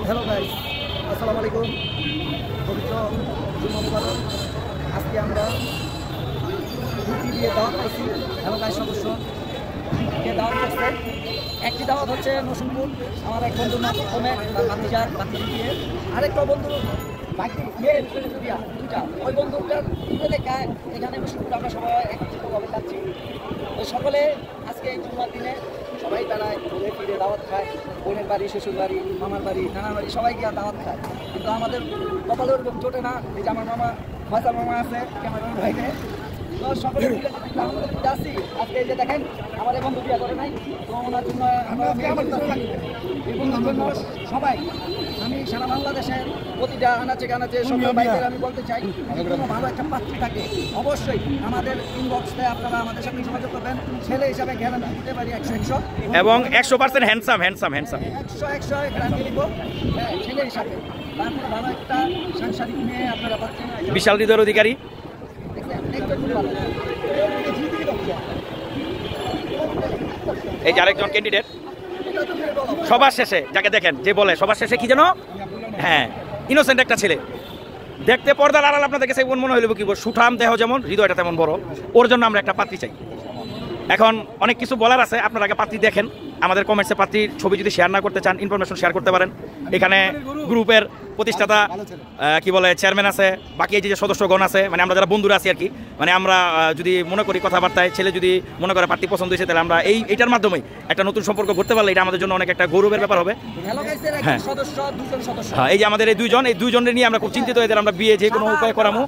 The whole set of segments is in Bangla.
হ্যালো গাইস, আসসালামু আলাইকুম। পবিত্র জুম্মা মুবারক। আজকে আমরা দুটি দিয়ে দাওয়াত পাইছি। হ্যালো গাইস সদস্য দাওয়াত করছে। একটি দাওয়াত হচ্ছে নসুনপুর, আমার এক বন্ধুর মাধ্যমে তার ভাতিজার দিয়ে আরেকটা বন্ধু ওই বন্ধুটার লেখায় এখানে নসুনপুর আমরা সবাই একত্রিতভাবে যাচ্ছি। সকলে আজকে এই জুম্মার দিনে সবাই দাঁড়ায়, ঘুরে ফিরে দাওয়াত খায়। বোনের বাড়ি, শ্বশুর বাড়ি, মামার বাড়ি, নানার বাড়ি, সবাই গিয়ে দাওয়াত খায়। কিন্তু আমাদের কপালের জোটে না। এই যে আমার মামা ফয়সাল মামা আছে, ক্যামেরাম্যান ভাইনে, তো সকলে মিলে যাচ্ছি। আজকে এই যে দেখেন আমার বন্ধু বিয়ে করে নাই, তো ওনার জন্য এই বন্ধুর জন্য সবাই, আমি সারা বাংলাদেশের প্রতিটা আনাচে কানাচে সকল ভাইদের আমি বলতে চাই, কোনো ভালো একটা পাত্রী থাকে অবশ্যই আমাদের ইনবক্সে আপনারা আমাদের সাথে যোগাযোগ করবেন। ছেলে হিসাবে গ্যারান্টি দিতে পারি 100 এবং 100% হ্যান্ডসাম 100 গ্যারান্টি দিব। হ্যাঁ, ছেলে হিসাবে তারপর ভালো একটা সাংসারিক মেয়ে আপনারা পাচ্ছেন, বিশাল হৃদয়ের অধিকারী। এই যে আরেকজন ক্যান্ডিডেট সবার শেষে যাকে দেখেন, যে বলে সবার শেষে কি যেন, হ্যাঁ, ইনোসেন্ট একটা ছেলে, দেখতে পর্দার আড়াল আপনাদের কাছে মনে হইল কি সুঠাম দেহ যেমন, হৃদয়টা তেমন বড়। ওর জন্য আমরা একটা পাত্রী চাই। এখন অনেক কিছু বলার আছে, আপনারা আগে পাত্রী দেখেন। আমাদের কমেন্টসে পাত্রীর ছবি যদি শেয়ার না করতে চান, ইনফরমেশন শেয়ার করতে পারেন। এখানে গ্রুপের প্রতিষ্ঠাতা কি বলে চেয়ারম্যান আছে, বাকি এই যে সদস্যগণ আছে, মানে আমরা যারা বন্ধুরা আছি আর কি, মানে আমরা যদি মনে করি কথাবার্তায় ছেলে যদি মনে করে পাত্রী পছন্দ হয়েছে, তাহলে আমরা এইটার মাধ্যমে একটা নতুন সম্পর্ক করতে পারলে এটা আমাদের জন্য অনেক একটা গৌরবের ব্যাপার হবে। হ্যাঁ, এই যে আমাদের এই দুইজনের নিয়ে আমরা খুব চিন্তিত হয়ে আমরা বিয়ে যে কোনো উপায় করামো।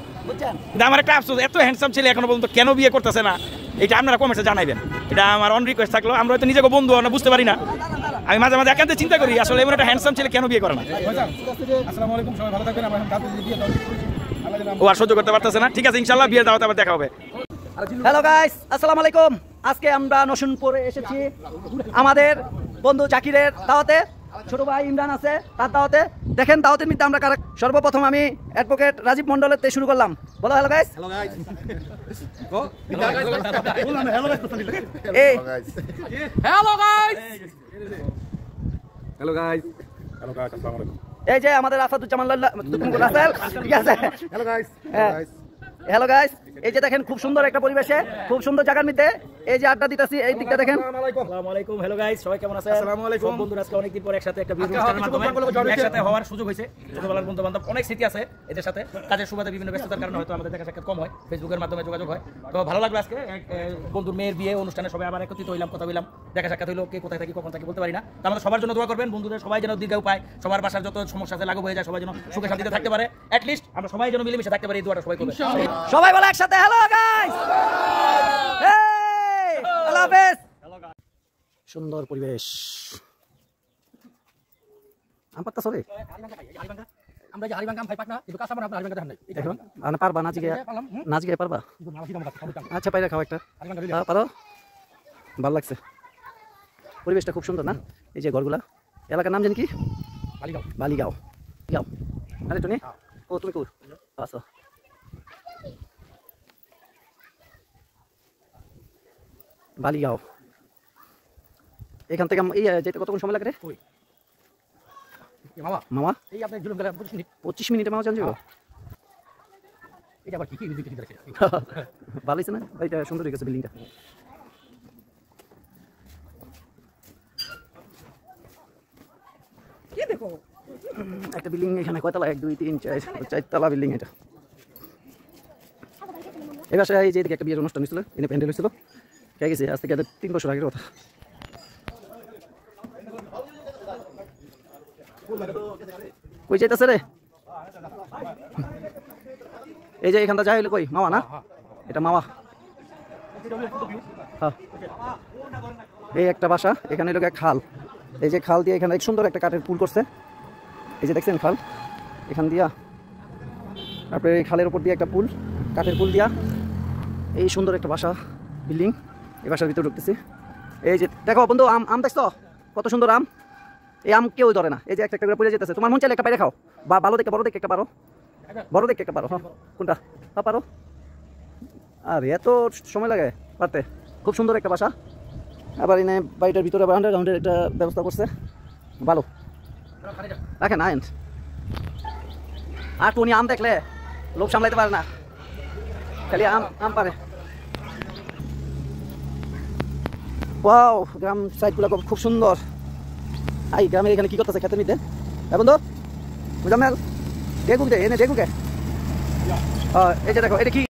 কিন্তু আমার একটা আফসোস, এত হ্যান্ডসাম ছেলে এখনো পর্যন্ত কেন বিয়ে করতেছে না, এটা আপনারা কমেন্টসে জানাইবেন। এটা আমার অন রিকোয়েস্ট থাকলো। আমরা হয়তো নিজেকে বন্ধু আমরা বুঝতে পারি না। আমি মাঝে মাঝে একান্তে চিন্তা করি আসলে এমন একটা হ্যান্ডসাম ছেলে কেন বিয়ে করে না। ও আর সহ্য করতে পারতেছে না। ঠিক আছে, ইনশাল্লাহ বিয়ের দাওয়াতে আবার দেখা হবে। হ্যালো গাইস, আসসালামু আলাইকুম। আজকে আমরা নসুনপুরে এসেছি আমাদের বন্ধু জাকিরের দাওয়াতে। ছোট ভাই ইমরান আছে তার দাওয়াতে। দেখেন দাওয়াতের মধ্যে আমরা সর্বপ্রথম আমি অ্যাডভোকেট রাজীব মন্ডলের থেকে শুরু করলাম। বলো হ্যালো গাইস। Hello guys. আসসালামু আলাইকুম। এই যে আমাদের আসাদুজ্জামান রাসেল, ঠিক আছে। Hello guys. হ্যালো গাইস, এই যে দেখেন খুব সুন্দর একটা পরিবেশে, খুব সুন্দর জায়গার মধ্যে এই যে আড্ডা দিতেছি, এই দিকটা দেখেন। আসসালামু আলাইকুম। হ্যালো গাইস, সবাই কেমন আছেন? আসসালামু আলাইকুম। বন্ধুরা আজকে অনেকদিন পর একসাথে একটা ভিডিও অনুষ্ঠানের মাধ্যমে একসাথে হওয়ার সুযোগ হয়েছে। ছোটবেলার বন্ধু বান্ধব অনেক স্মৃতি আছে এদের সাথে। কাজের সুবাদে বিভিন্ন ব্যস্ততার কারণে হয়তো আমাদের দেখা সাক্ষাৎ কম হয়, ফেসবুকের মাধ্যমে যোগাযোগ হয়। তো ভালো লাগলো আজকে বন্ধুর মেয়ের বিয়ে অনুষ্ঠানে সবাই আবার একত্রিত হইলাম, কথা বললাম, দেখা সাক্ষাৎ হইলো। কে কোথায় থাকি কখন থাকি বলতে পারি না। তো আমাদের সবার জন্য দোয়া করবেন, বন্ধুদের সবাই যেন দীর্ঘায়ু পায়, সবার বাসার যত সমস্যা আছে লাঘব হয়ে যায়, সবাই যেন সুখে শান্তিতে থাকতে পারে। অ্যাটলিস্ট আমরা সবাই যেন মিলেমিশে থাকতে পারি, এই দোয়াটা সবাই করবেন। সবাই বলে একসাথে হ্যালো গাইস। আল্লাহ হাফেজ। সুন্দর পরিবেশ। আমপাতা সরে আমরা যে হারিবাঙ্গা আম খাই পাক না, কিন্তু কাঁচা আমরা হারিবাঙ্গা দেখান নাই। দেখুন আনা পারবা নাচ গিয়ে পারবা। আচ্ছা পাইরা খাও একটা, পারো। ভালো লাগছে, পরিবেশটা খুব সুন্দর না? এই যে ঘরগুলা, এলাকার নাম জানি কি? বালিগাঁও। গাঁও। আরে তুমি ও তুমি কো আচ্ছা। বালিগাঁও। এখান থেকে যেতে কতক্ষণ সময় লাগে রে মামা? মামা এই আপনার 25 মিনিটে মামা জান যাবো। এটা আবার কি ভালো হয়েছে না? এইটা সুন্দর হয়ে গেছে বিল্ডিংটা। দেখো একটা বিল্ডিং এখানে কয়তলা? 1 2 3 4 তলা বিল্ডিং এটা। এবার এই যে এদিকে একটা বিয়ের অনুষ্ঠান হয়েছিল, এনে প্যান্ডেল হয়েছিল, কে গেছে আজ থেকে 3 বছর আগের কথা। কই যাইতেছে রে? এই যে এখানটা যাই হইলে কই মামা না? এটা মামা। হ্যাঁ, এই একটা বাসা, এখানে লোক এক খাল। এই যে খাল দিয়ে এখানে এক সুন্দর একটা কাঠের পুল করছে। এই যে দেখছেন খাল, এখান দিয়া তারপরে এই খালের উপর দিয়ে একটা পুল, কাঠের পুল দিয়া এই সুন্দর একটা বাসা, বিল্ডিং। এই বাসার ভিতরে ঢুকতেছি। এই যে দেখো বন্ধু, আম দেখছো কত সুন্দর আম। এই আম কেউ ধরে না, এই যে একটা করে পড়ে যেতেছে। তোমার মন চাইলে একটা পাইরে খাও, বা ভালো দেখে বড় দেখে একটা পারো, বড় দেখে একটা পারো। হ্যাঁ কোনটা? হ্যাঁ পারো। আর এত সময় লাগে পারতে। খুব সুন্দর একটা বাসা। আবার এনে বাড়িটার ভিতরে আবার আন্ডারগ্রাউন্ডের একটা ব্যবস্থা করছে, ভালো। রাখেন আইন আর টুনি আম দেখলে লোক সামলাইতে পারে না, খালি আম আম পারে। ওয়াও, গ্রাম সাইডগুলো খুব সুন্দর। এই গ্রামের এখানে কি করতেছে খেতে নিতে? বন্ধু মুজাম্মেল, দেখুক দে এনে দেখুক। এই যে দেখো, এটা কি